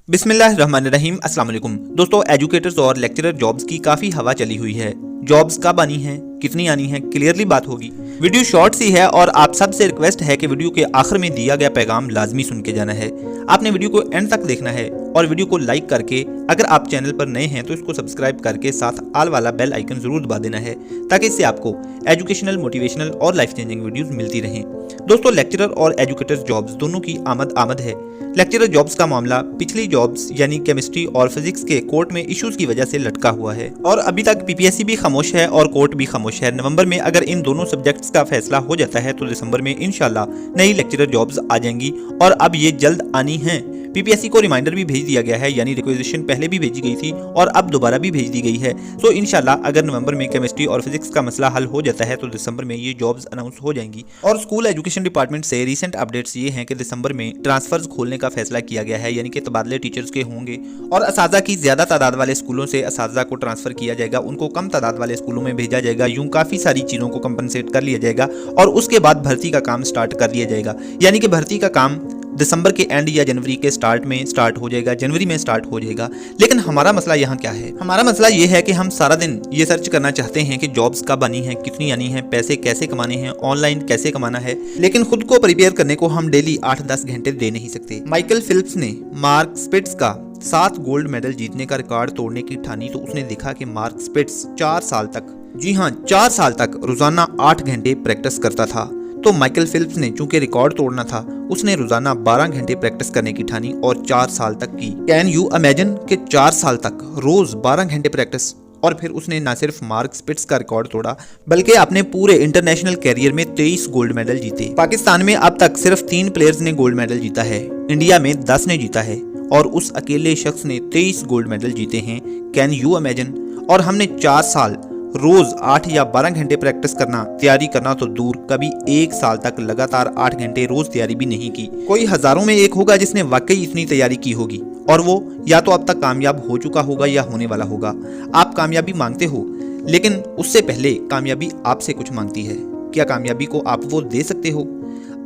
बिस्मिल्लाहिर्रहमानिर्रहीम अस्सलाम वालेकुम दोस्तों, एजुकेटर्स और लेक्चरर जॉब्स की काफ़ी हवा चली हुई है। जॉब्स कब आनी है, कितनी आनी है, क्लियरली बात होगी। वीडियो शॉर्ट सी है और आप सबसे रिक्वेस्ट है कि वीडियो के आखिर में दिया गया पैगाम लाजमी सुन के जाना है। आपने वीडियो को एंड तक देखना है और वीडियो को लाइक करके, अगर आप चैनल पर नए हैं तो इसको सब्सक्राइब करके साथ आल वाला बेल आइकन जरूर दबा देना है, ताकि इससे आपको एजुकेशनल, मोटिवेशनल और लाइफ चेंजिंग वीडियोस मिलती रहें। दोस्तों, लेक्चरर और एजुकेटर्स जॉब्स दोनों की आमद है। लेक्चरर जॉब्स का मामला पिछली जॉब्स यानी केमिस्ट्री और फिजिक्स के कोर्ट में इश्यूज की वजह से लटका हुआ है और अभी तक पीपीएससी भी खामोश है और कोर्ट भी खामोश है। नवंबर में अगर इन दोनों सब्जेक्ट्स का फैसला हो जाता है तो दिसंबर में इंशाल्लाह नई लेक्चरर जॉब्स आ जाएंगी और अब ये जल्द आनी है। पीपीएससी को रिमाइंडर भी भेज दिया गया है, यानी रिक्वेजिशन पहले भी भेजी गई थी और अब दोबारा भी भेज दी गई है। तो इंशाल्लाह अगर नवंबर में केमिस्ट्री और फिजिक्स का मसला हल हो जाता है तो दिसंबर में ये जॉब्स अनाउंस हो जाएंगी। और स्कूल एजुकेशन डिपार्टमेंट से रीसेंट अपडेट्स ये हैं कि दिसंबर में ट्रांसफर्स खोलने का फैसला किया गया है, यानी कि तबादले टीचर्स के होंगे और असातिज़ा की ज्यादा तादाद वाले स्कूलों से असातिज़ा को ट्रांसफर किया जाएगा, उनको कम तादाद वाले स्कूलों में भेजा जाएगा। यूं काफी सारी चीजों को कंपनसेट कर लिया जाएगा और उसके बाद भर्ती का काम स्टार्ट कर लिया जाएगा, यानी कि भर्ती का काम दिसंबर के एंड या जनवरी के स्टार्ट में स्टार्ट हो जाएगा, जनवरी में स्टार्ट हो जाएगा। लेकिन हमारा मसला यहाँ क्या है? हमारा मसला ये है कि हम सारा दिन ये सर्च करना चाहते हैं कि जॉब्स कब आनी है, कितनी आनी है, पैसे कैसे कमाने हैं, ऑनलाइन कैसे कमाना है, लेकिन खुद को प्रिपेयर करने को हम डेली 8-10 घंटे दे नहीं सकते। माइकल फिलिप्स ने मार्क स्पिट्स का 7 गोल्ड मेडल जीतने का रिकॉर्ड तोड़ने की ठानी तो उसने देखा कि मार्क स्पिट्स 4 साल तक, जी हाँ 4 साल तक रोजाना 8 घंटे प्रैक्टिस करता था। तो माइकल फिलिप्स ने चूंकि रिकॉर्ड तोड़ना था, उसने रोजाना 12 घंटे प्रैक्टिस करने की ठानी और 4 साल तक की। कैन यू इमेजिन कि 4 साल तक रोज 12 घंटे प्रैक्टिस, और फिर उसने न सिर्फ मार्क स्पिट्स का रिकॉर्ड तोड़ा बल्कि अपने पूरे इंटरनेशनल कैरियर में 23 गोल्ड मेडल जीते। पाकिस्तान में अब तक सिर्फ 3 प्लेयर्स ने गोल्ड मेडल जीता है, इंडिया में 10 ने जीता है और उस अकेले शख्स ने 23 गोल्ड मेडल जीते हैं। Can you imagine? और हमने 4 साल रोज 8 या 12 घंटे प्रैक्टिस करना, तैयारी करना तो दूर, कभी 1 साल तक लगातार 8 घंटे रोज तैयारी भी नहीं की। कोई हजारों में एक होगा जिसने वाकई इतनी तैयारी की होगी और वो या तो अब तक कामयाब हो चुका होगा या होने वाला होगा। आप कामयाबी मांगते हो, लेकिन उससे पहले कामयाबी आपसे कुछ मांगती है। क्या कामयाबी को आप वो दे सकते हो?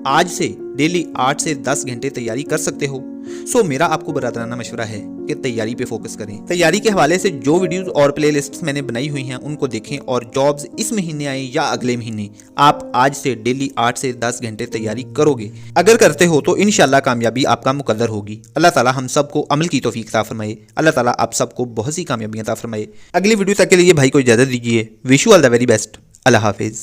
आज से डेली 8 से 10 घंटे तैयारी कर सकते हो? सो मेरा आपको बरादराना मशवरा है कि तैयारी पे फोकस करें। तैयारी के हवाले से जो वीडियोस और प्लेलिस्ट्स मैंने बनाई हुई हैं उनको देखें और जॉब्स इस महीने आए या अगले महीने, आप आज से डेली 8 से 10 घंटे तैयारी करोगे। अगर करते हो तो इंशाल्लाह कामयाबी आपका मुकद्दर होगी। अल्लाह ताला हम सबको अमल की तौफीक अता फरमाए। अल्लाह ताला आप सबको बहुत सी कामयाबियां अता फरमाए। अगली वीडियो तक के लिए भाई को इजाजत दीजिए। Wish you all the very best. Allah Hafiz.